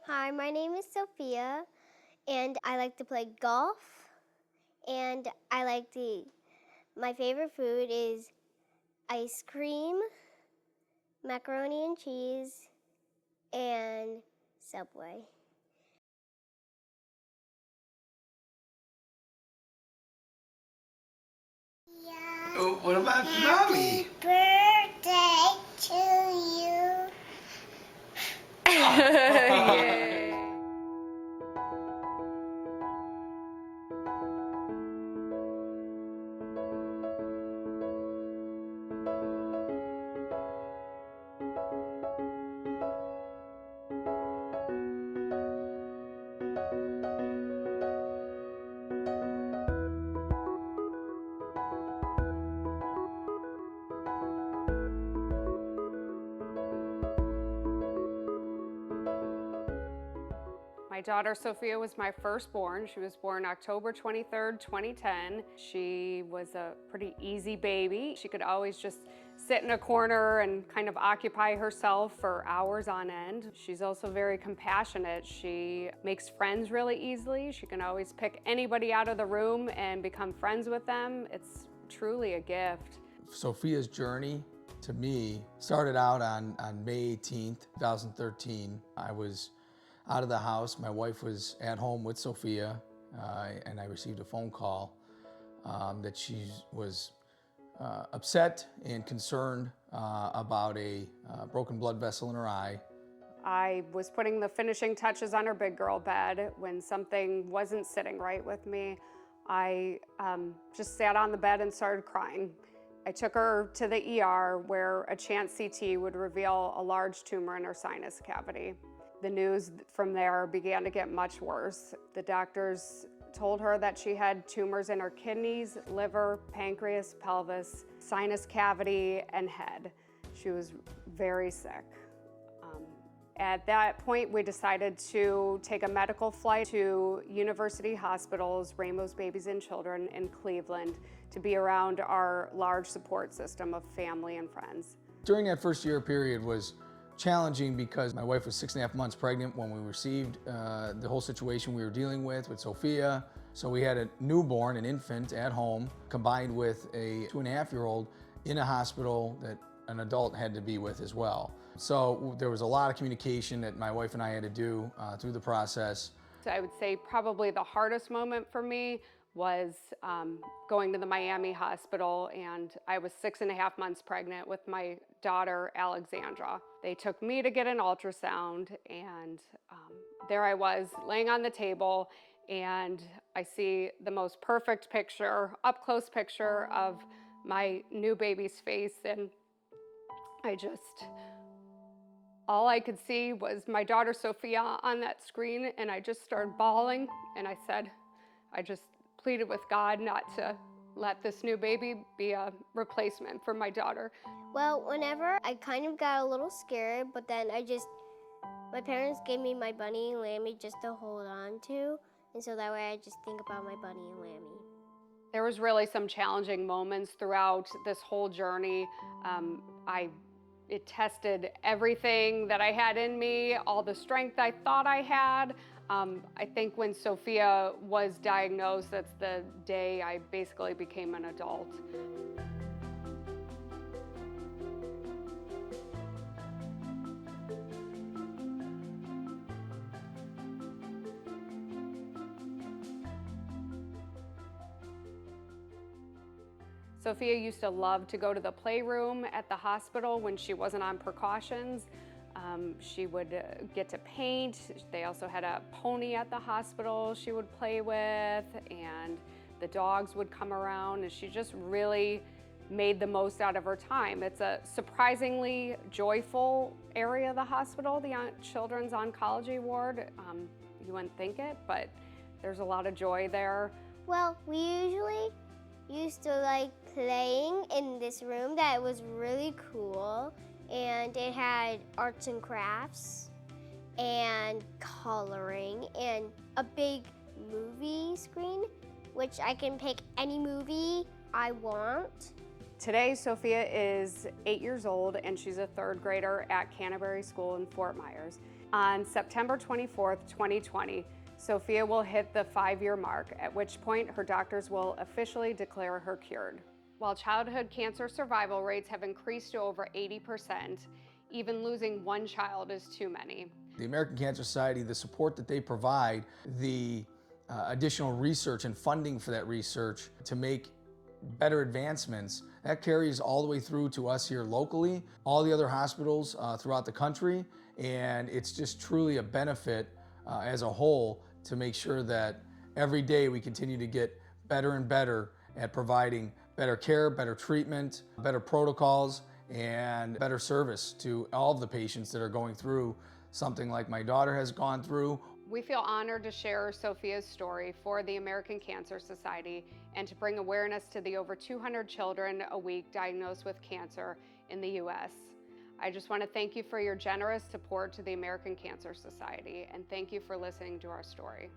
Hi, my name is Sophia, and I like to play golf. And my favorite food is ice cream, macaroni and cheese, and Subway. Yeah. Oh, what about Mommy? Birthday to you. Yeah. My daughter Sophia was my firstborn. She was born October 23rd, 2010. She was a pretty easy baby. She could always just sit in a corner and kind of occupy herself for hours on end. She's also very compassionate. She makes friends really easily. She can always pick anybody out of the room and become friends with them. It's truly a gift. Sophia's journey to me started out on May 18th, 2013. I was out of the house. My wife was at home with Sophia, and I received a phone call that she was upset and concerned about a broken blood vessel in her eye. I was putting the finishing touches on her big girl bed when something wasn't sitting right with me. I just sat on the bed and started crying. I took her to the ER where a chance CT would reveal a large tumor in her sinus cavity. The news from there began to get much worse. The doctors told her that she had tumors in her kidneys, liver, pancreas, pelvis, sinus cavity, and head. She was very sick. At that point, we decided to take a medical flight to University Hospital's Rainbow's Babies and Children in Cleveland to be around our large support system of family and friends. During that first year period was challenging because my wife was 6.5 months pregnant when we received the whole situation we were dealing with Sophia. So we had a newborn, an infant at home, combined with a 2.5-year-old in a hospital that an adult had to be with as well. So there was a lot of communication that my wife and I had to do through the process. So I would say probably the hardest moment for me was going to the Miami hospital, and I was 6.5 months pregnant with my daughter, Alexandra. They took me to get an ultrasound, and there I was laying on the table, and I see the most perfect picture, up-close picture of my new baby's face, and all I could see was my daughter Sophia on that screen, and I just started bawling, and I just pleaded with God not to let this new baby be a replacement for my daughter. Well, whenever I kind of got a little scared, but then my parents gave me my bunny and Lammy just to hold on to, and so that way I just think about my bunny and Lammy. There was really some challenging moments throughout this whole journey. It tested everything that I had in me, all the strength I thought I had. I think when Sophia was diagnosed, that's the day I basically became an adult. Sophia used to love to go to the playroom at the hospital when she wasn't on precautions. She would get to paint. They also had a pony at the hospital she would play with, and the dogs would come around, and she just really made the most out of her time. It's a surprisingly joyful area of the hospital, the Children's Oncology Ward. You wouldn't think it, but there's a lot of joy there. Well, we usually used to like playing in this room that was really cool, and it had arts and crafts and coloring and a big movie screen, which I can pick any movie I want. Today, Sophia is 8 years old, and she's a third grader at Canterbury School in Fort Myers. On September 24th, 2020, Sophia will hit the 5-year mark, at which point her doctors will officially declare her cured. While childhood cancer survival rates have increased to over 80%, even losing one child is too many. The American Cancer Society, the support that they provide, the additional research and funding for that research to make better advancements, that carries all the way through to us here locally, all the other hospitals throughout the country, and it's just truly a benefit as a whole to make sure that every day we continue to get better and better at providing better care, better treatment, better protocols, and better service to all of the patients that are going through something like my daughter has gone through. We feel honored to share Sophia's story for the American Cancer Society and to bring awareness to the over 200 children a week diagnosed with cancer in the U.S. I just want to thank you for your generous support to the American Cancer Society, and thank you for listening to our story.